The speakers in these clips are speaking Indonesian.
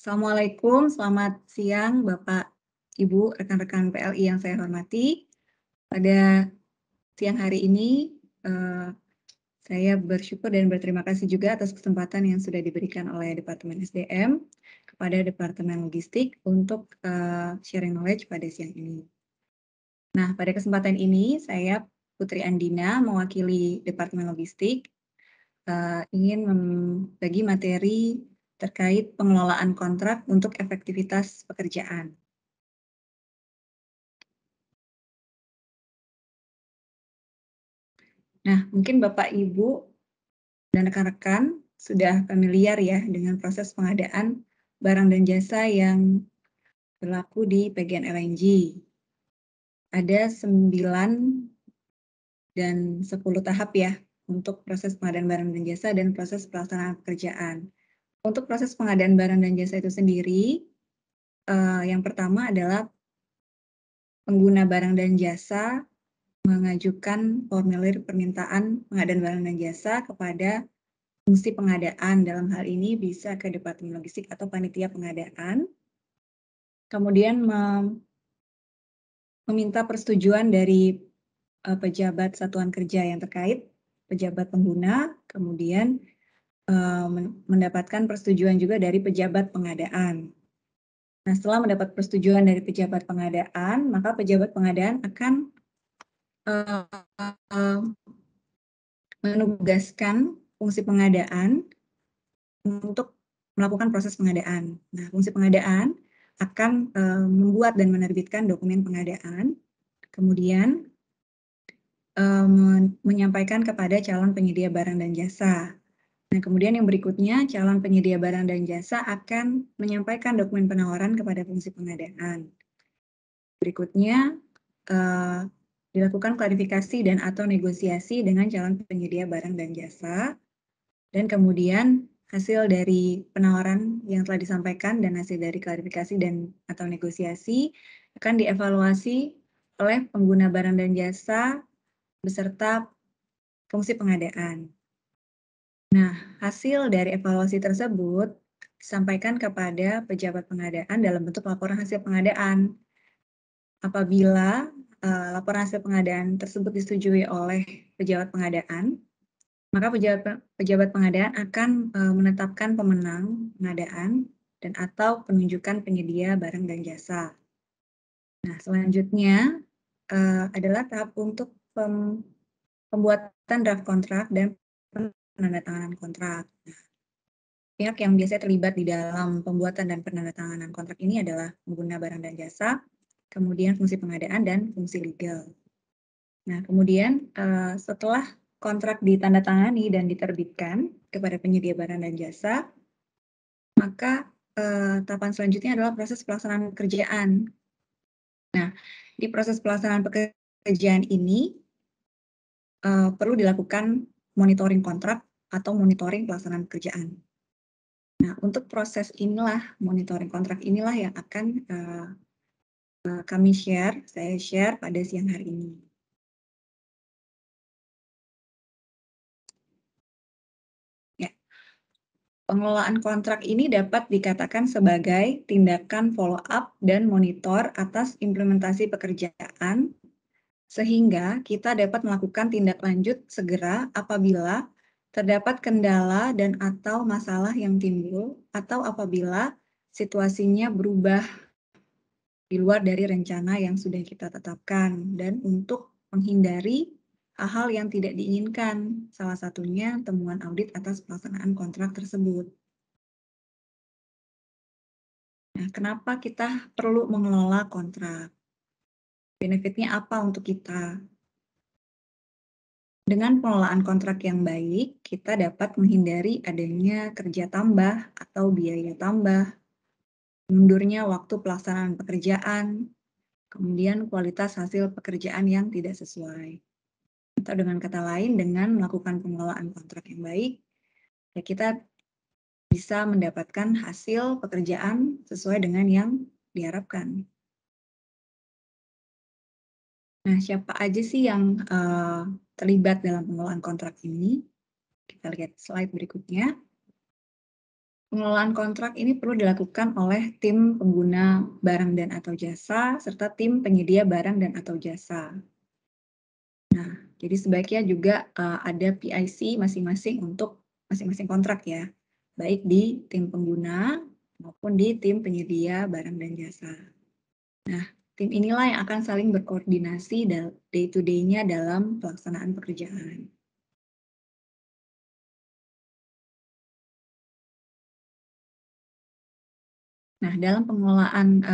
Assalamualaikum, selamat siang Bapak, Ibu, rekan-rekan PLI yang saya hormati. Pada siang hari ini, saya bersyukur dan berterima kasih juga atas kesempatan yang sudah diberikan oleh Departemen SDM kepada Departemen Logistik untuk sharing knowledge pada siang ini. Nah, pada kesempatan ini saya Putri Andina mewakili Departemen Logistik ingin membagi materi terkait pengelolaan kontrak untuk efektivitas pekerjaan. Nah, mungkin Bapak, Ibu, dan rekan-rekan sudah familiar ya dengan proses pengadaan barang dan jasa yang berlaku di PGN LNG. Ada 9 dan 10 tahap ya untuk proses pengadaan barang dan jasa dan proses pelaksanaan pekerjaan. Untuk proses pengadaan barang dan jasa itu sendiri, yang pertama adalah pengguna barang dan jasa mengajukan formulir permintaan pengadaan barang dan jasa kepada fungsi pengadaan. Dalam hal ini bisa ke Departemen Logistik atau panitia pengadaan. Kemudian meminta persetujuan dari pejabat satuan kerja yang terkait, pejabat pengguna, kemudian mendapatkan persetujuan juga dari pejabat pengadaan. Nah, setelah mendapat persetujuan dari pejabat pengadaan, maka pejabat pengadaan akan menugaskan fungsi pengadaan untuk melakukan proses pengadaan. Nah, fungsi pengadaan akan membuat dan menerbitkan dokumen pengadaan, kemudian menyampaikan kepada calon penyedia barang dan jasa. Nah, kemudian yang berikutnya, calon penyedia barang dan jasa akan menyampaikan dokumen penawaran kepada fungsi pengadaan. Berikutnya, dilakukan klarifikasi dan atau negosiasi dengan calon penyedia barang dan jasa, dan kemudian hasil dari penawaran yang telah disampaikan dan hasil dari klarifikasi dan atau negosiasi akan dievaluasi oleh pengguna barang dan jasa beserta fungsi pengadaan. Nah, hasil dari evaluasi tersebut disampaikan kepada pejabat pengadaan dalam bentuk laporan hasil pengadaan. Apabila laporan hasil pengadaan tersebut disetujui oleh pejabat pengadaan, maka pejabat pengadaan akan menetapkan pemenang pengadaan dan atau penunjukan penyedia barang dan jasa. Nah, selanjutnya adalah tahap untuk pembuatan draft kontrak dan penandatanganan kontrak. Nah, pihak yang biasanya terlibat di dalam pembuatan dan penandatanganan kontrak ini adalah pengguna barang dan jasa, kemudian fungsi pengadaan dan fungsi legal. Nah, kemudian setelah kontrak ditandatangani dan diterbitkan kepada penyedia barang dan jasa, maka tahapan selanjutnya adalah proses pelaksanaan pekerjaan. Nah, di proses pelaksanaan pekerjaan ini perlu dilakukan monitoring kontrak atau monitoring pelaksanaan pekerjaan. Nah, untuk proses inilah, monitoring kontrak inilah yang akan saya share pada siang hari ini. Ya, pengelolaan kontrak ini dapat dikatakan sebagai tindakan follow up dan monitor atas implementasi pekerjaan, sehingga kita dapat melakukan tindak lanjut segera apabila terdapat kendala dan atau masalah yang timbul, atau apabila situasinya berubah di luar dari rencana yang sudah kita tetapkan, dan untuk menghindari hal-hal yang tidak diinginkan, salah satunya temuan audit atas pelaksanaan kontrak tersebut. Nah, kenapa kita perlu mengelola kontrak? Benefitnya apa untuk kita? Dengan pengelolaan kontrak yang baik, kita dapat menghindari adanya kerja tambah atau biaya tambah, mundurnya waktu pelaksanaan pekerjaan, kemudian kualitas hasil pekerjaan yang tidak sesuai. Atau dengan kata lain, dengan melakukan pengelolaan kontrak yang baik, ya kita bisa mendapatkan hasil pekerjaan sesuai dengan yang diharapkan. Nah, siapa aja sih yang terlibat dalam pengelolaan kontrak ini? Kita lihat slide berikutnya. Pengelolaan kontrak ini perlu dilakukan oleh tim pengguna barang dan atau jasa, serta tim penyedia barang dan atau jasa. Nah, jadi sebaiknya juga ada PIC masing-masing untuk masing-masing kontrak ya, baik di tim pengguna maupun di tim penyedia barang dan jasa. Nah, tim inilah yang akan saling berkoordinasi day to day-nya dalam pelaksanaan pekerjaan. Nah, dalam pengelolaan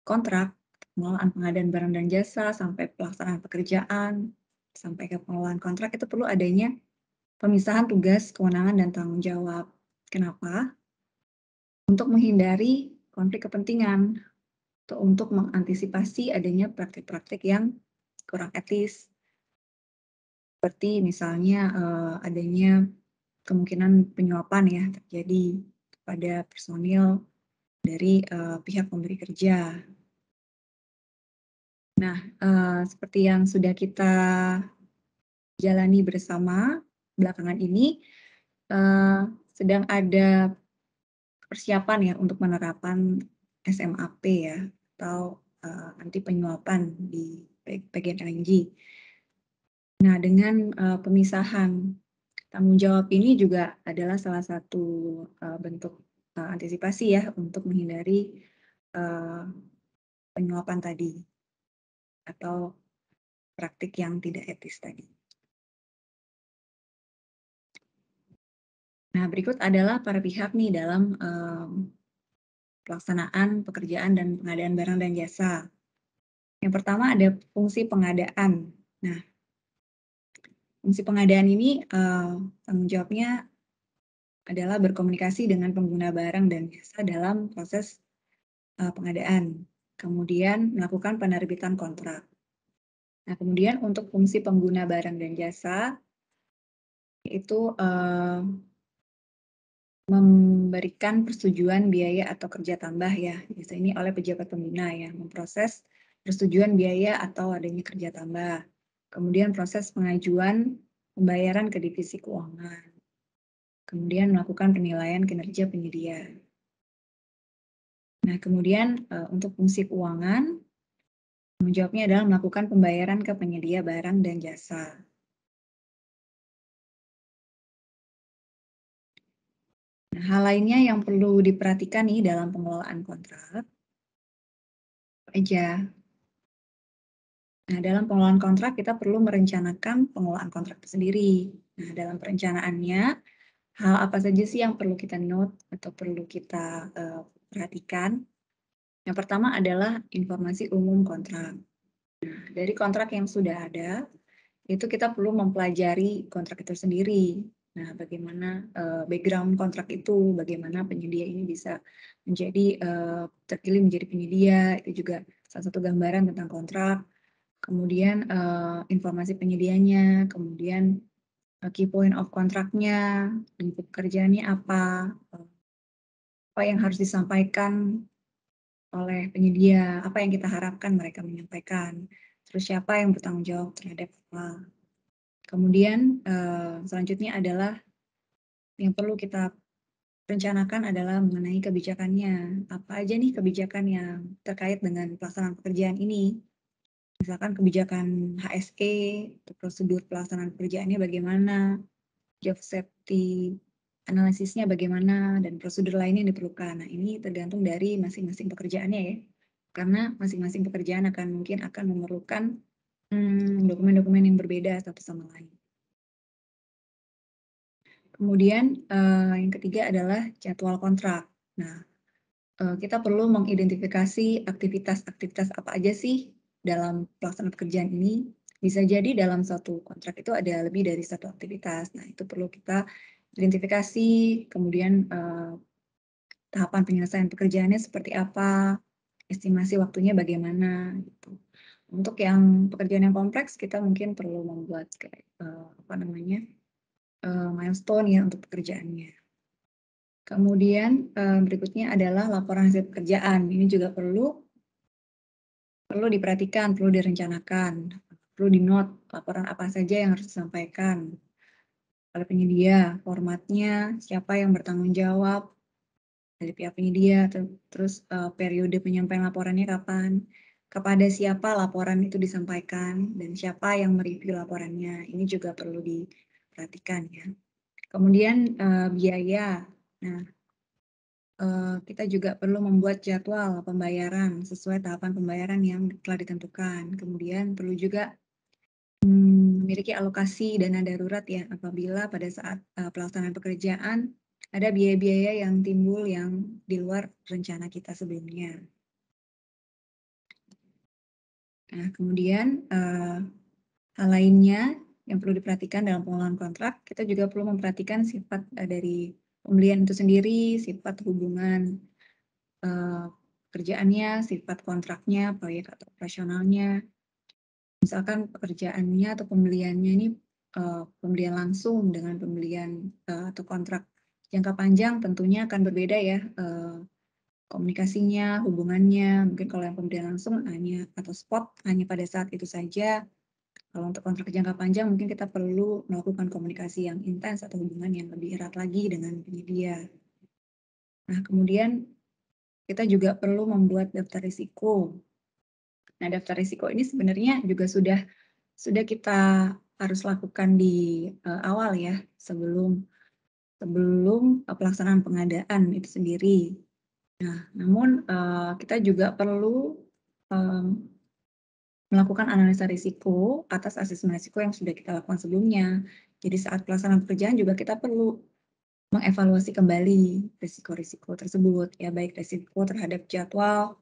kontrak, pengelolaan pengadaan barang dan jasa, sampai pelaksanaan pekerjaan, sampai ke pengelolaan kontrak itu perlu adanya pemisahan tugas, kewenangan, dan tanggung jawab. Kenapa? Untuk menghindari konflik kepentingan atau untuk mengantisipasi adanya praktik-praktik yang kurang etis, seperti misalnya adanya kemungkinan penyuapan ya terjadi kepada personil dari pihak pemberi kerja. Nah, seperti yang sudah kita jalani bersama belakangan ini, sedang ada persiapan ya untuk penerapan SMAP ya, atau anti penyuapan di bagian LNG. Nah, dengan pemisahan tanggung jawab ini juga adalah salah satu bentuk antisipasi ya untuk menghindari penyuapan tadi atau praktik yang tidak etis tadi. Nah, berikut adalah para pihak nih dalam pelaksanaan pekerjaan dan pengadaan barang dan jasa. Yang pertama ada fungsi pengadaan. Nah, fungsi pengadaan ini tanggung jawabnya adalah berkomunikasi dengan pengguna barang dan jasa dalam proses pengadaan. Kemudian melakukan penerbitan kontrak. Nah, kemudian untuk fungsi pengguna barang dan jasa itu memberikan persetujuan biaya atau kerja tambah ya, biasanya ini oleh pejabat pengguna ya, memproses persetujuan biaya atau adanya kerja tambah. Kemudian proses pengajuan pembayaran ke divisi keuangan. Kemudian melakukan penilaian kinerja penyedia. Nah, kemudian untuk fungsi keuangan, tanggung jawabnya adalah melakukan pembayaran ke penyedia barang dan jasa. Nah, hal lainnya yang perlu diperhatikan nih dalam pengelolaan kontrak aja. Nah, dalam pengelolaan kontrak kita perlu merencanakan pengelolaan kontrak itu sendiri. Nah, dalam perencanaannya, hal apa saja sih yang perlu kita note atau perlu kita perhatikan? Yang pertama adalah informasi umum kontrak. Nah, dari kontrak yang sudah ada, itu kita perlu mempelajari kontrak itu sendiri. Nah, bagaimana background kontrak itu, bagaimana penyedia ini bisa menjadi terpilih menjadi penyedia, itu juga salah satu gambaran tentang kontrak. Kemudian informasi penyedianya, kemudian key point of kontraknya, lingkup kerjanya apa yang harus disampaikan oleh penyedia, apa yang kita harapkan mereka menyampaikan, terus siapa yang bertanggung jawab terhadap apa. Kemudian selanjutnya adalah yang perlu kita rencanakan adalah mengenai kebijakannya. Apa aja nih kebijakan yang terkait dengan pelaksanaan pekerjaan ini? Misalkan kebijakan HSE, prosedur pelaksanaan pekerjaannya bagaimana, job safety analisisnya bagaimana, dan prosedur lainnya yang diperlukan. Nah, ini tergantung dari masing-masing pekerjaannya ya. Karena masing-masing pekerjaan mungkin akan memerlukan dokumen-dokumen yang berbeda satu sama lain. Kemudian yang ketiga adalah jadwal kontrak. Nah, kita perlu mengidentifikasi aktivitas-aktivitas apa aja sih dalam pelaksanaan pekerjaan ini. Bisa jadi dalam satu kontrak itu ada lebih dari satu aktivitas. Nah, itu perlu kita identifikasi, kemudian tahapan penyelesaian pekerjaannya seperti apa, estimasi waktunya bagaimana, gitu. Untuk yang pekerjaan yang kompleks, kita mungkin perlu membuat kayak milestone ya untuk pekerjaannya. Kemudian berikutnya adalah laporan hasil pekerjaan. Ini juga perlu diperhatikan, perlu direncanakan, perlu di-note laporan apa saja yang harus disampaikan. oleh penyedia, formatnya, siapa yang bertanggung jawab dari pihak penyedia, terus periode penyampaian laporannya kapan, kepada siapa laporan itu disampaikan, dan siapa yang mereview laporannya. Ini juga perlu diperhatikan ya. Kemudian biaya. Nah, kita juga perlu membuat jadwal pembayaran sesuai tahapan pembayaran yang telah ditentukan. Kemudian perlu juga memiliki alokasi dana darurat ya apabila pada saat pelaksanaan pekerjaan ada biaya-biaya yang timbul yang di luar rencana kita sebelumnya. Nah, kemudian hal lainnya yang perlu diperhatikan dalam pengelolaan kontrak, kita juga perlu memperhatikan sifat dari pembelian itu sendiri, sifat hubungan pekerjaannya, sifat kontraknya, proyek atau operasionalnya. Misalkan pekerjaannya atau pembeliannya ini pembelian langsung dengan pembelian atau kontrak jangka panjang tentunya akan berbeda ya komunikasinya, hubungannya. Mungkin kalau yang pembelian langsung hanya atau spot hanya pada saat itu saja. Kalau untuk kontrak jangka panjang mungkin kita perlu melakukan komunikasi yang intens atau hubungan yang lebih erat lagi dengan penyedia. Nah, kemudian kita juga perlu membuat daftar risiko. Nah, daftar risiko ini sebenarnya juga sudah kita harus lakukan di awal ya, sebelum pelaksanaan pengadaan itu sendiri. Nah, namun kita juga perlu melakukan analisa risiko atas asesmen risiko yang sudah kita lakukan sebelumnya. Jadi saat pelaksanaan pekerjaan juga kita perlu mengevaluasi kembali risiko-risiko tersebut, ya baik risiko terhadap jadwal,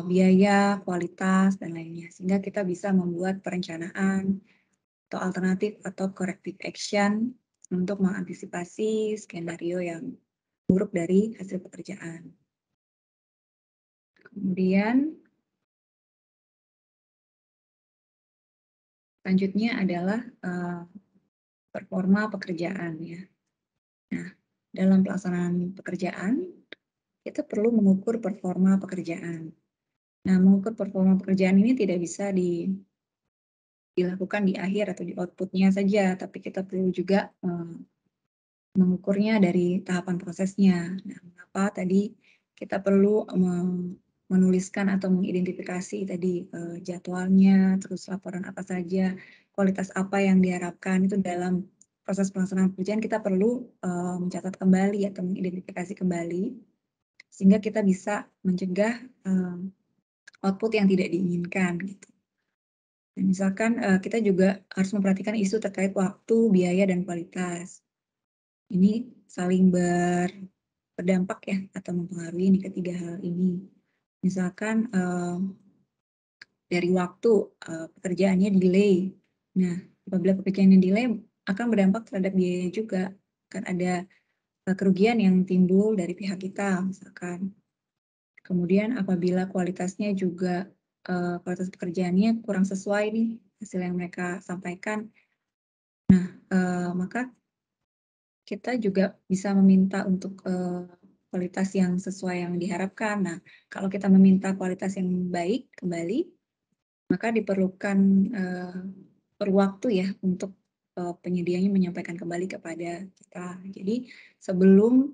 biaya, kualitas, dan lainnya. Sehingga kita bisa membuat perencanaan atau alternatif atau corrective action untuk mengantisipasi skenario yang buruk dari hasil pekerjaan. Kemudian selanjutnya adalah performa pekerjaan ya. Nah, dalam pelaksanaan pekerjaan kita perlu mengukur performa pekerjaan. Nah, mengukur performa pekerjaan ini tidak bisa dilakukan di akhir atau di output-nya saja, tapi kita perlu juga mengukurnya dari tahapan prosesnya. Nah, mengapa tadi kita perlu menuliskan atau mengidentifikasi tadi jadwalnya, terus laporan apa saja, kualitas apa yang diharapkan itu dalam proses pelaksanaan pekerjaan kita perlu mencatat kembali atau mengidentifikasi kembali sehingga kita bisa mencegah output yang tidak diinginkan gitu. Dan misalkan kita juga harus memperhatikan isu terkait waktu, biaya, dan kualitas. Ini saling berdampak ya atau mempengaruhi nih ketiga hal ini. Misalkan dari waktu pekerjaannya delay. Nah, apabila pekerjaannya delay akan berdampak terhadap biaya juga. Kan ada kerugian yang timbul dari pihak kita misalkan. Kemudian apabila kualitasnya juga kualitas pekerjaannya kurang sesuai nih hasil yang mereka sampaikan. Nah, maka kita juga bisa meminta untuk kualitas yang sesuai yang diharapkan. Nah, kalau kita meminta kualitas yang baik kembali, maka diperlukan perlu waktu ya untuk penyedianya menyampaikan kembali kepada kita. Jadi sebelum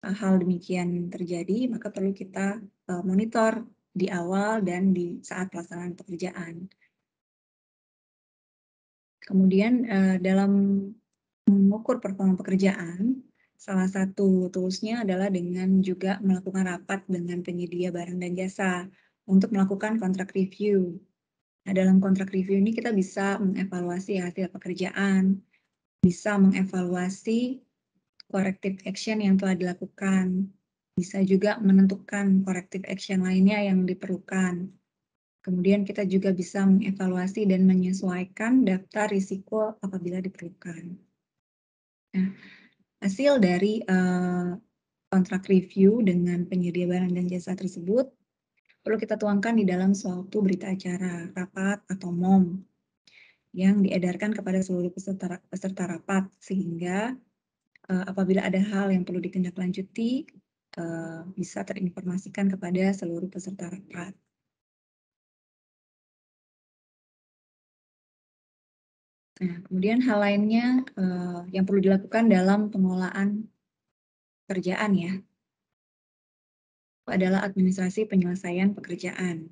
hal demikian terjadi, maka perlu kita monitor di awal dan di saat pelaksanaan pekerjaan. Kemudian dalam mengukur performa pekerjaan, salah satu tools-nya adalah dengan juga melakukan rapat dengan penyedia barang dan jasa untuk melakukan kontrak review. Nah, dalam kontrak review ini kita bisa mengevaluasi hasil pekerjaan, bisa mengevaluasi corrective action yang telah dilakukan, bisa juga menentukan corrective action lainnya yang diperlukan. Kemudian kita juga bisa mengevaluasi dan menyesuaikan daftar risiko apabila diperlukan. Nah, hasil dari kontrak review dengan penyedia barang dan jasa tersebut perlu kita tuangkan di dalam suatu berita acara, rapat, atau MOM yang diedarkan kepada seluruh peserta rapat sehingga apabila ada hal yang perlu ditindaklanjuti bisa terinformasikan kepada seluruh peserta rapat. Nah, kemudian hal lainnya, yang perlu dilakukan dalam pengelolaan pekerjaan ya, adalah administrasi penyelesaian pekerjaan.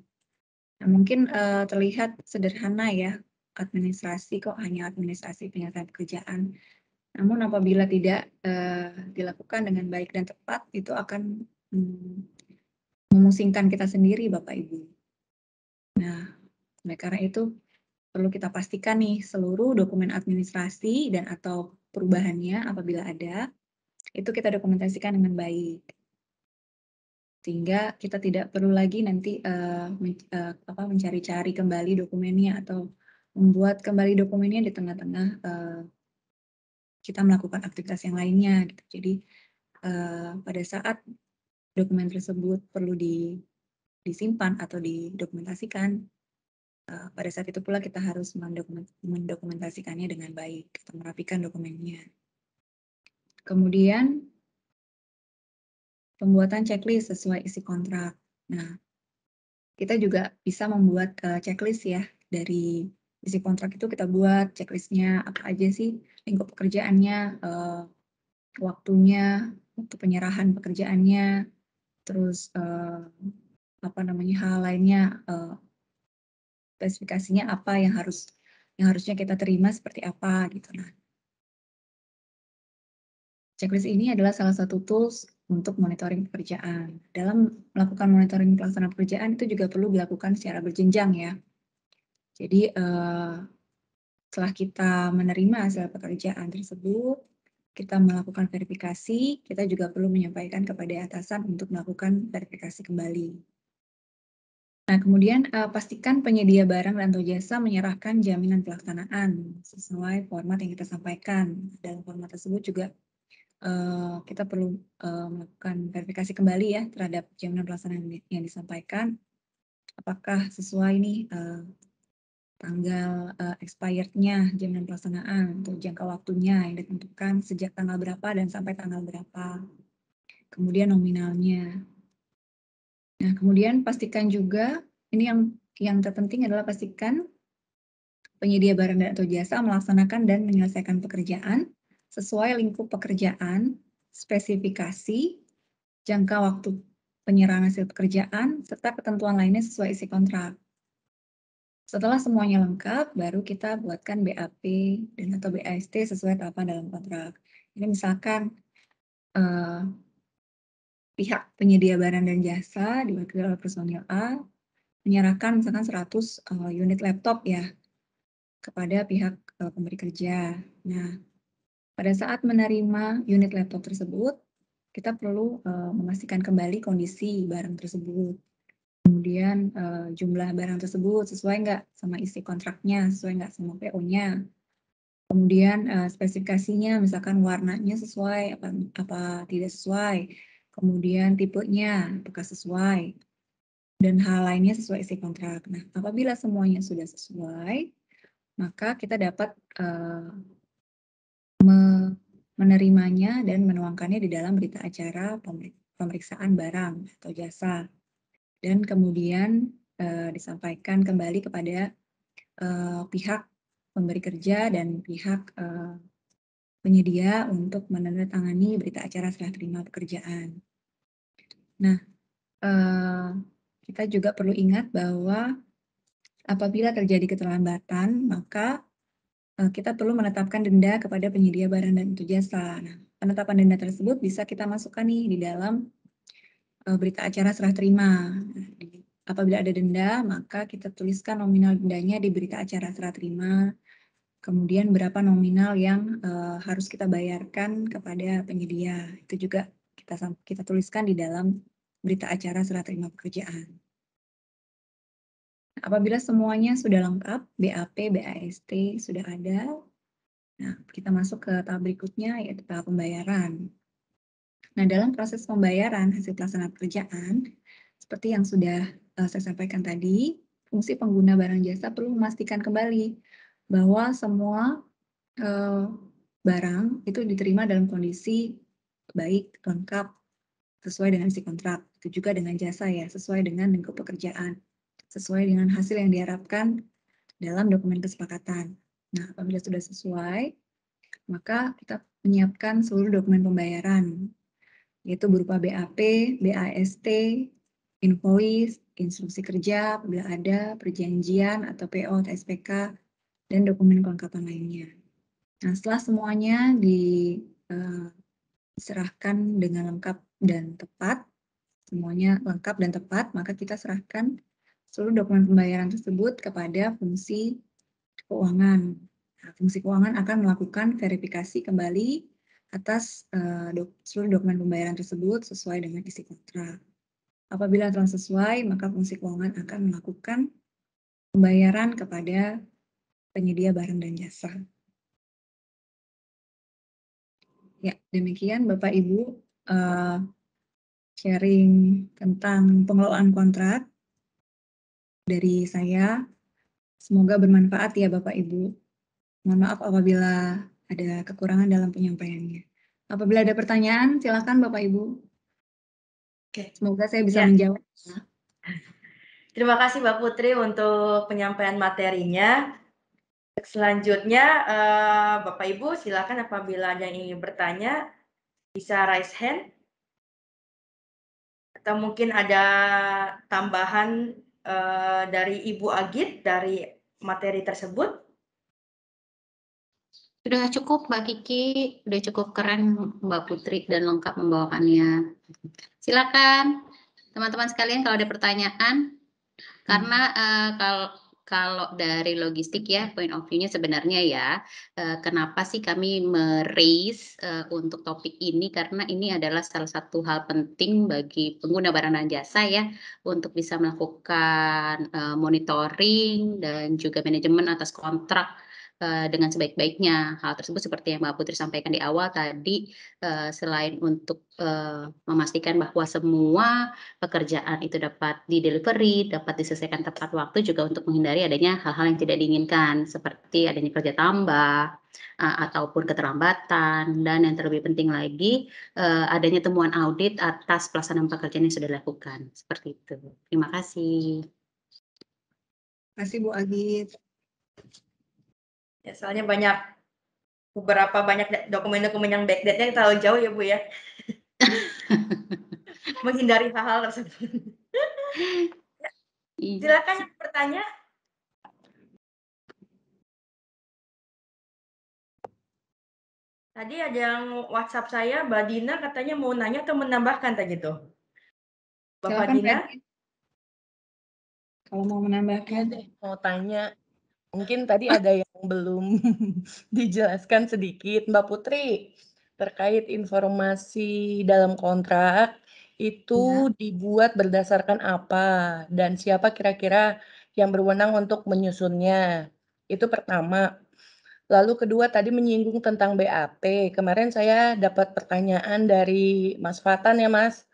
Nah, mungkin, terlihat sederhana ya, administrasi kok hanya administrasi penyelesaian pekerjaan. Namun apabila tidak, dilakukan dengan baik dan tepat, itu akan, memusingkan kita sendiri Bapak Ibu. Nah, oleh karena itu perlu kita pastikan nih seluruh dokumen administrasi dan atau perubahannya apabila ada, itu kita dokumentasikan dengan baik. Sehingga kita tidak perlu lagi nanti, mencari-cari kembali dokumennya atau membuat kembali dokumennya di tengah-tengah, kita melakukan aktivitas yang lainnya gitu. Jadi, pada saat dokumen tersebut perlu disimpan atau didokumentasikan, pada saat itu pula kita harus mendokumentasikannya dengan baik atau merapikan dokumennya. Kemudian pembuatan checklist sesuai isi kontrak. Nah, kita juga bisa membuat, checklist ya, dari isi kontrak itu kita buat checklist-nya apa aja sih lingkup pekerjaannya, waktunya, waktu penyerahan pekerjaannya, terus, apa namanya, hal lainnya, spesifikasinya apa yang harusnya kita terima seperti apa gitu. Nah, checklist ini adalah salah satu tools untuk monitoring pekerjaan. Dalam melakukan monitoring pelaksanaan pekerjaan itu juga perlu dilakukan secara berjenjang ya. Jadi, setelah kita menerima hasil pekerjaan tersebut, kita melakukan verifikasi, kita juga perlu menyampaikan kepada atasan untuk melakukan verifikasi kembali. Nah, kemudian, pastikan penyedia barang atau jasa menyerahkan jaminan pelaksanaan sesuai format yang kita sampaikan. Dalam format tersebut juga, kita perlu, melakukan verifikasi kembali ya terhadap jaminan pelaksanaan yang disampaikan, apakah sesuai nih, tanggal, expired-nya jaminan pelaksanaan atau jangka waktunya yang ditentukan sejak tanggal berapa dan sampai tanggal berapa. Kemudian nominalnya. Nah, kemudian pastikan juga ini yang terpenting adalah pastikan penyedia barang dan atau jasa melaksanakan dan menyelesaikan pekerjaan sesuai lingkup pekerjaan, spesifikasi, jangka waktu penyerahan hasil pekerjaan, serta ketentuan lainnya sesuai isi kontrak. Setelah semuanya lengkap, baru kita buatkan BAP dan atau BAST sesuai tahapan dalam kontrak. Ini misalkan pihak penyedia barang dan jasa diwakili oleh personil A menyerahkan misalkan 100 unit laptop ya kepada pihak pemberi kerja. Nah, pada saat menerima unit laptop tersebut, kita perlu memastikan kembali kondisi barang tersebut. Kemudian jumlah barang tersebut sesuai nggak sama isi kontraknya, sesuai nggak sama PO-nya. Kemudian spesifikasinya, misalkan warnanya sesuai apa tidak sesuai. Kemudian tipenya apakah sesuai dan hal lainnya sesuai isi kontrak. Nah, apabila semuanya sudah sesuai, maka kita dapat menerimanya dan menuangkannya di dalam berita acara pemeriksaan barang atau jasa. Dan kemudian disampaikan kembali kepada pihak pemberi kerja dan pihak penyedia untuk menandatangani berita acara serah terima pekerjaan. Nah, kita juga perlu ingat bahwa apabila terjadi keterlambatan, maka kita perlu menetapkan denda kepada penyedia barang dan atau jasa. Nah, penetapan denda tersebut bisa kita masukkan nih di dalam berita acara serah terima. Nah, apabila ada denda, maka kita tuliskan nominal dendanya di berita acara serah terima. Kemudian berapa nominal yang harus kita bayarkan kepada penyedia. Itu juga kita tuliskan di dalam berita acara serah terima pekerjaan. Nah, apabila semuanya sudah lengkap, BAP, BAST sudah ada, nah kita masuk ke tahap berikutnya yaitu tahap pembayaran. Nah, dalam proses pembayaran hasil pelaksanaan pekerjaan, seperti yang sudah saya sampaikan tadi, fungsi pengguna barang jasa perlu memastikan kembali bahwa semua barang itu diterima dalam kondisi baik, lengkap, sesuai dengan isi kontrak. Itu juga dengan jasa ya, sesuai dengan lingkup pekerjaan, sesuai dengan hasil yang diharapkan dalam dokumen kesepakatan. Nah, apabila sudah sesuai, maka kita menyiapkan seluruh dokumen pembayaran, yaitu berupa BAP, BAST, invoice, instruksi kerja apabila ada, perjanjian atau PO atau SPK, dan dokumen kelengkapan lainnya. Nah, setelah semuanya diserahkan dengan lengkap dan tepat, semuanya lengkap dan tepat, maka kita serahkan seluruh dokumen pembayaran tersebut kepada fungsi keuangan. Nah, fungsi keuangan akan melakukan verifikasi kembali atas seluruh dokumen pembayaran tersebut sesuai dengan isi kontrak. Apabila telah sesuai, maka fungsi keuangan akan melakukan pembayaran kepada penyedia barang dan jasa. Ya, demikian Bapak Ibu sharing tentang pengelolaan kontrak dari saya. Semoga bermanfaat ya Bapak Ibu. Mohon maaf apabila ada kekurangan dalam penyampaiannya. Apabila ada pertanyaan, silakan Bapak Ibu. Oke. Semoga saya bisa Ya. menjawab. Terima kasih Mbak Putri untuk penyampaian materinya. Selanjutnya, Bapak Ibu silakan apabila ada yang ingin bertanya, bisa raise hand. Atau mungkin ada tambahan dari Ibu Agit dari materi tersebut. Sudah cukup Mbak Kiki, sudah cukup keren Mbak Putri dan lengkap membawakannya. Silakan teman-teman sekalian kalau ada pertanyaan, karena kalau dari logistik ya, point of view-nya sebenarnya ya, kenapa sih kami meraise untuk topik ini, karena ini adalah salah satu hal penting bagi pengguna barang dan jasa ya, untuk bisa melakukan monitoring dan juga manajemen atas kontrak dengan sebaik-baiknya. Hal tersebut seperti yang Mbak Putri sampaikan di awal tadi, selain untuk memastikan bahwa semua pekerjaan itu dapat di-delivery, dapat diselesaikan tepat waktu, juga untuk menghindari adanya hal-hal yang tidak diinginkan, seperti adanya kerja tambah, ataupun keterlambatan, dan yang terlebih penting lagi, adanya temuan audit atas pelaksanaan pekerjaan yang sudah dilakukan. Seperti itu. Terima kasih. Terima kasih Bu Agit. Ya, soalnya beberapa banyak dokumen-dokumen yang backdate-nya terlalu jauh ya Bu ya. Menghindari hal-hal tersebut. Silakan yang bertanya. Tadi ada yang WhatsApp saya, Mbak Dina katanya mau nanya atau menambahkan tadi tuh. Bapak Silakan Dina. Kalau mau menambahkan. Mau tanya, mungkin tadi ada yang belum dijelaskan sedikit, Mbak Putri, terkait informasi dalam kontrak itu dibuat berdasarkan apa dan siapa kira-kira yang berwenang untuk menyusunnya. Itu pertama. Lalu kedua tadi menyinggung tentang BAP. Kemarin saya dapat pertanyaan dari Mas Fatan ya Mas,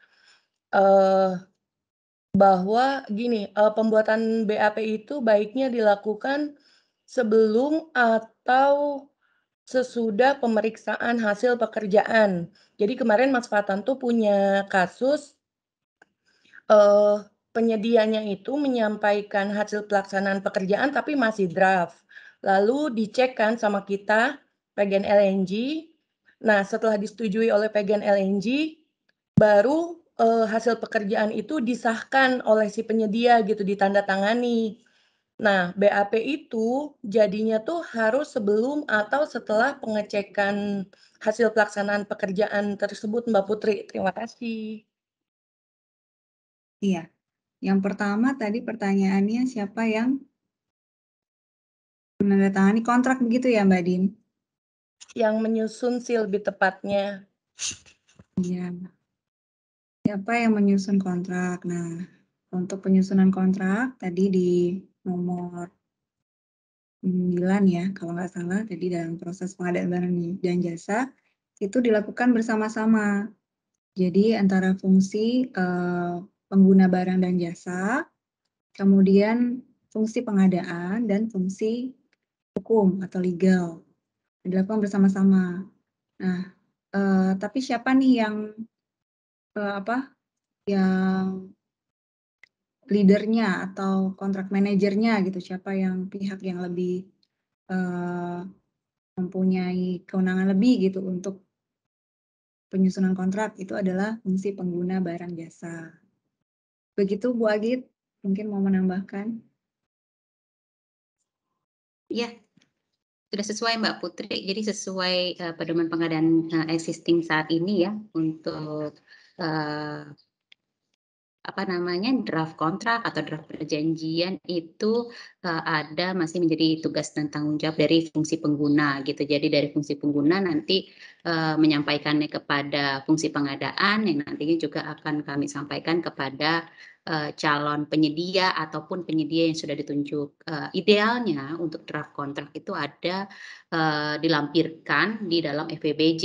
bahwa gini, pembuatan BAP itu baiknya dilakukan sebelum atau sesudah pemeriksaan hasil pekerjaan. Jadi kemarin Mas Fatan tuh punya kasus, penyedianya itu menyampaikan hasil pelaksanaan pekerjaan tapi masih draft. Lalu dicek kan sama kita, PGN LNG. Nah, setelah disetujui oleh PGN LNG, baru, hasil pekerjaan itu disahkan oleh si penyedia gitu, ditandatangani. Nah, BAP itu jadinya tuh harus sebelum atau setelah pengecekan hasil pelaksanaan pekerjaan tersebut, Mbak Putri. Terima kasih. Iya. Yang pertama tadi pertanyaannya siapa yang menandatangani kontrak begitu ya Mbak Din? Yang menyusun sih lebih tepatnya. Iya. Siapa yang menyusun kontrak? Nah, untuk penyusunan kontrak tadi di nomor 9 ya, kalau nggak salah tadi dalam proses pengadaan barang dan jasa itu dilakukan bersama-sama. Jadi antara fungsi pengguna barang dan jasa, kemudian fungsi pengadaan dan fungsi hukum atau legal dilakukan bersama-sama. Nah, tapi siapa nih yang yang leadernya atau kontrak manajernya gitu? Siapa yang pihak yang lebih mempunyai kewenangan lebih gitu untuk penyusunan kontrak, itu adalah fungsi pengguna barang jasa. Begitu Bu Agit, mungkin mau menambahkan? Iya, sudah sesuai Mbak Putri. Jadi sesuai pedoman pengadaan existing saat ini ya untuk draft kontrak atau draft perjanjian itu ada masih menjadi tugas dan tanggung jawab dari fungsi pengguna gitu. Jadi dari fungsi pengguna nanti menyampaikannya kepada fungsi pengadaan yang nantinya juga akan kami sampaikan kepada calon penyedia ataupun penyedia yang sudah ditunjuk. Idealnya untuk draft kontrak itu ada dilampirkan di dalam FPBJ.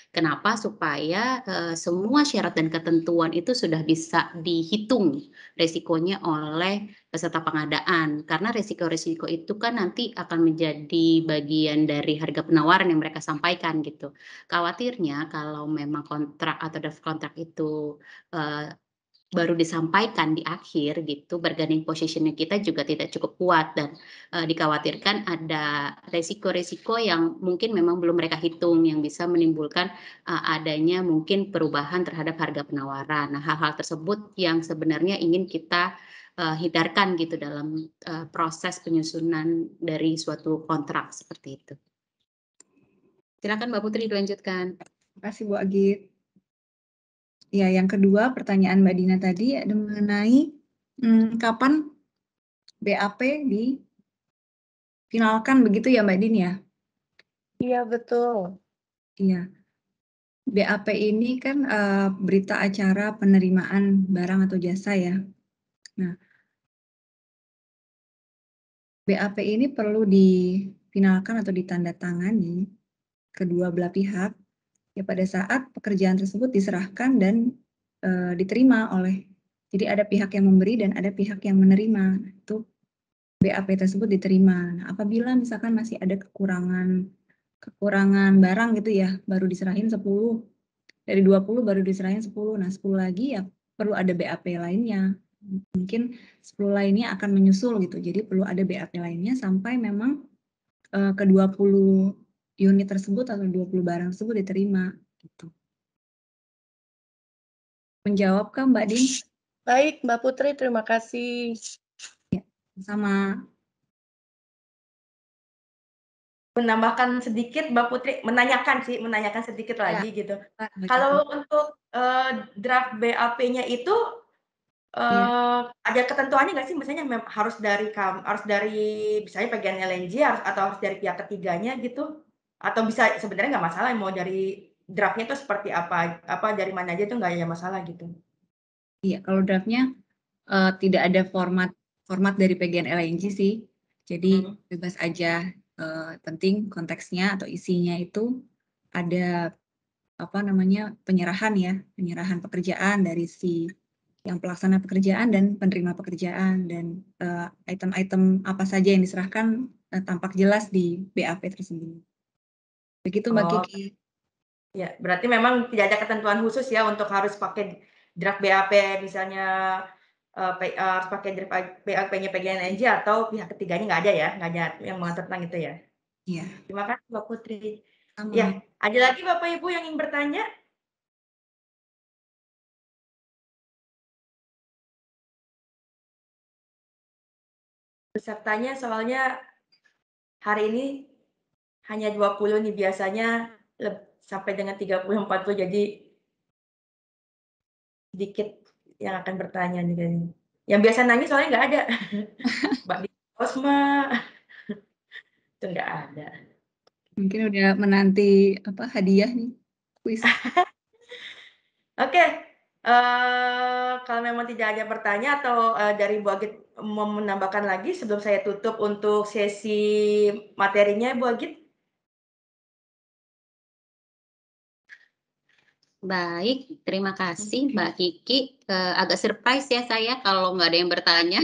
Kenapa? Supaya semua syarat dan ketentuan itu sudah bisa dihitung resikonya oleh peserta pengadaan. Karena resiko-resiko itu kan nanti akan menjadi bagian dari harga penawaran yang mereka sampaikan gitu. Khawatirnya kalau memang kontrak atau draft kontrak itu baru disampaikan di akhir gitu, bargaining position-nya kita juga tidak cukup kuat dan dikhawatirkan ada resiko-resiko yang mungkin memang belum mereka hitung yang bisa menimbulkan adanya mungkin perubahan terhadap harga penawaran. Nah, hal-hal tersebut yang sebenarnya ingin kita hindarkan gitu dalam proses penyusunan dari suatu kontrak seperti itu. Silakan Mbak Putri dilanjutkan. Terima kasih Bu Agit. Ya, yang kedua pertanyaan Mbak Dina tadi ada mengenai kapan BAP difinalkan begitu ya Mbak Din ya? Iya, betul. Iya. BAP ini kan berita acara penerimaan barang atau jasa ya. Nah, BAP ini perlu difinalkan atau ditandatangani kedua belah pihak ya pada saat pekerjaan tersebut diserahkan dan diterima oleh, jadi ada pihak yang memberi dan ada pihak yang menerima. Itu BAP tersebut diterima. Nah, apabila misalkan masih ada kekurangan barang gitu ya, baru diserahin 10, dari 20 baru diserahin 10, nah 10 lagi ya perlu ada BAP lainnya. Mungkin 10 lainnya akan menyusul gitu, jadi perlu ada BAP lainnya sampai memang ke 20 unit tersebut atau 20 barang tersebut diterima gitu. Menjawab kan Mbak Din? Baik, Mbak Putri, terima kasih. Sama. Menambahkan sedikit Mbak Putri, menanyakan sedikit lagi gitu. Kalau untuk draft BAP-nya itu ada ketentuannya nggak sih? Misalnya harus dari misalnya bagian LNG atau harus dari pihak ketiganya gitu? Atau bisa sebenarnya nggak masalah mau dari draft-nya itu seperti apa dari mana aja itu nggak ada masalah gitu? Iya, kalau draft-nya tidak ada format dari bagian LNG sih. Jadi bebas aja, penting konteksnya atau isinya itu ada penyerahan pekerjaan dari si yang pelaksana pekerjaan dan penerima pekerjaan, dan item-item apa saja yang diserahkan tampak jelas di BAP tersebut. Begitu Mbak Kiki. Ya, berarti memang tidak ada ketentuan khusus ya untuk harus pakai draft BAP misalnya harus pakai draft BAP-nya PGNLNG atau pihak ketiganya nggak ada ya, nggak ada yang mengatur tentang itu ya. Iya. Terima kasih Mbak Putri. Sama. Ya, ada lagi Bapak Ibu yang ingin bertanya? Pesertanya soalnya hari ini hanya 20 nih, biasanya sampai dengan 30-40, jadi sedikit yang akan bertanya nih kayaknya. Yang biasa nanya soalnya nggak ada. Mbak Osma itu nggak ada. Mungkin udah menanti hadiah nih, kuis. Oke, kalau memang tidak ada pertanyaan atau dari Bu Agit mau menambahkan lagi sebelum saya tutup untuk sesi materinya, Bu Agit? Baik, terima kasih Mbak Kiki. Agak surprise ya saya kalau nggak ada yang bertanya.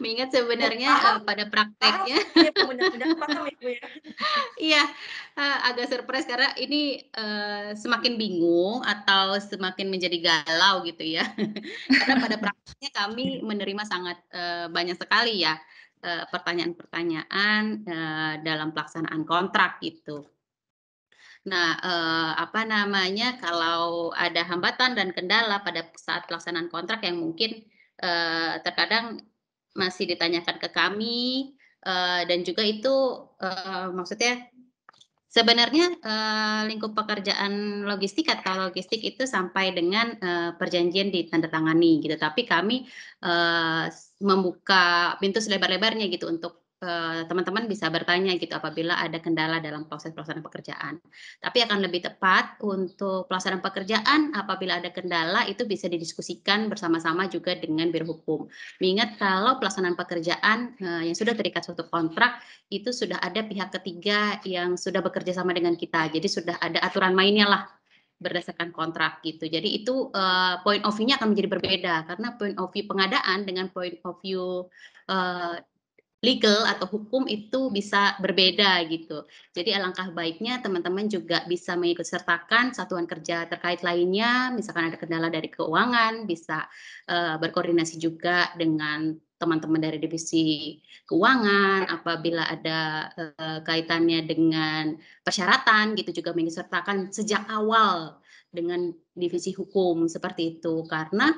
Mengingat sebenarnya pada prakteknya. Mudah-mudahan paham Ibu ya. Iya, agak surprise karena ini semakin bingung atau semakin menjadi galau gitu ya. Karena pada prakteknya kami menerima sangat banyak sekali ya pertanyaan-pertanyaan dalam pelaksanaan kontrak gitu. Nah, kalau ada hambatan dan kendala pada saat pelaksanaan kontrak yang mungkin terkadang masih ditanyakan ke kami, dan juga itu maksudnya sebenarnya lingkup pekerjaan logistik atau logistik itu sampai dengan perjanjian ditandatangani gitu, tapi kami membuka pintu selebar-lebarnya gitu untuk teman-teman bisa bertanya gitu apabila ada kendala dalam proses pelaksanaan pekerjaan. Tapi akan lebih tepat untuk pelaksanaan pekerjaan apabila ada kendala itu bisa didiskusikan bersama-sama juga dengan Biro Hukum. Mengingat kalau pelaksanaan pekerjaan yang sudah terikat suatu kontrak itu sudah ada pihak ketiga yang sudah bekerja sama dengan kita. Jadi sudah ada aturan mainnya lah berdasarkan kontrak gitu. Jadi itu point of view-nya akan menjadi berbeda karena point of view pengadaan dengan point of view legal atau hukum itu bisa berbeda gitu. Jadi alangkah baiknya teman-teman juga bisa mengikut sertakan satuan kerja terkait lainnya, misalkan ada kendala dari keuangan, bisa berkoordinasi juga dengan teman-teman dari divisi keuangan, apabila ada kaitannya dengan persyaratan gitu juga mengikut sertakan sejak awal dengan divisi hukum seperti itu, karena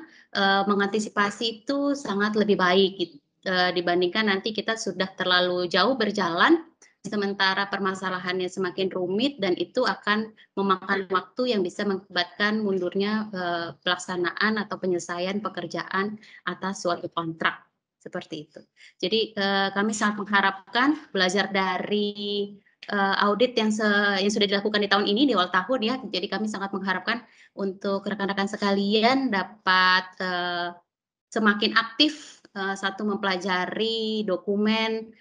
mengantisipasi itu sangat lebih baik gitu. Dibandingkan nanti kita sudah terlalu jauh berjalan, sementara permasalahannya semakin rumit dan itu akan memakan waktu yang bisa mengakibatkan mundurnya pelaksanaan atau penyelesaian pekerjaan atas suatu kontrak seperti itu. Jadi kami sangat mengharapkan belajar dari audit yang sudah dilakukan di tahun ini di awal tahun ya. Jadi kami sangat mengharapkan untuk rekan-rekan sekalian dapat semakin aktif satu mempelajari dokumen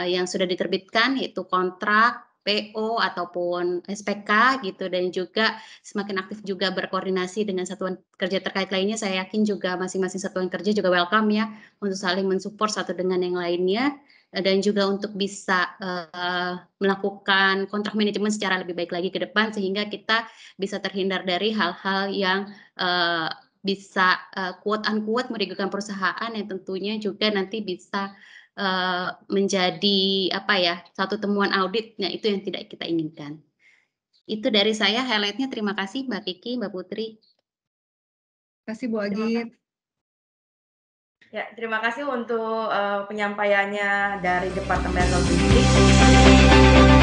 yang sudah diterbitkan yaitu kontrak, PO ataupun SPK gitu, dan juga semakin aktif juga berkoordinasi dengan satuan kerja terkait lainnya. Saya yakin juga masing-masing satuan kerja juga welcome ya untuk saling mensupport satu dengan yang lainnya, dan juga untuk bisa melakukan kontrak manajemen secara lebih baik lagi ke depan sehingga kita bisa terhindar dari hal-hal yang bisa quote unquote merugikan perusahaan yang tentunya juga nanti bisa menjadi satu temuan audit. Nah, itu yang tidak kita inginkan. Itu dari saya highlight-nya. Terima kasih Mbak Kiki, Mbak Putri. Terima kasih Bu Agit. Ya, terima kasih untuk penyampaiannya dari Departemen Logistik.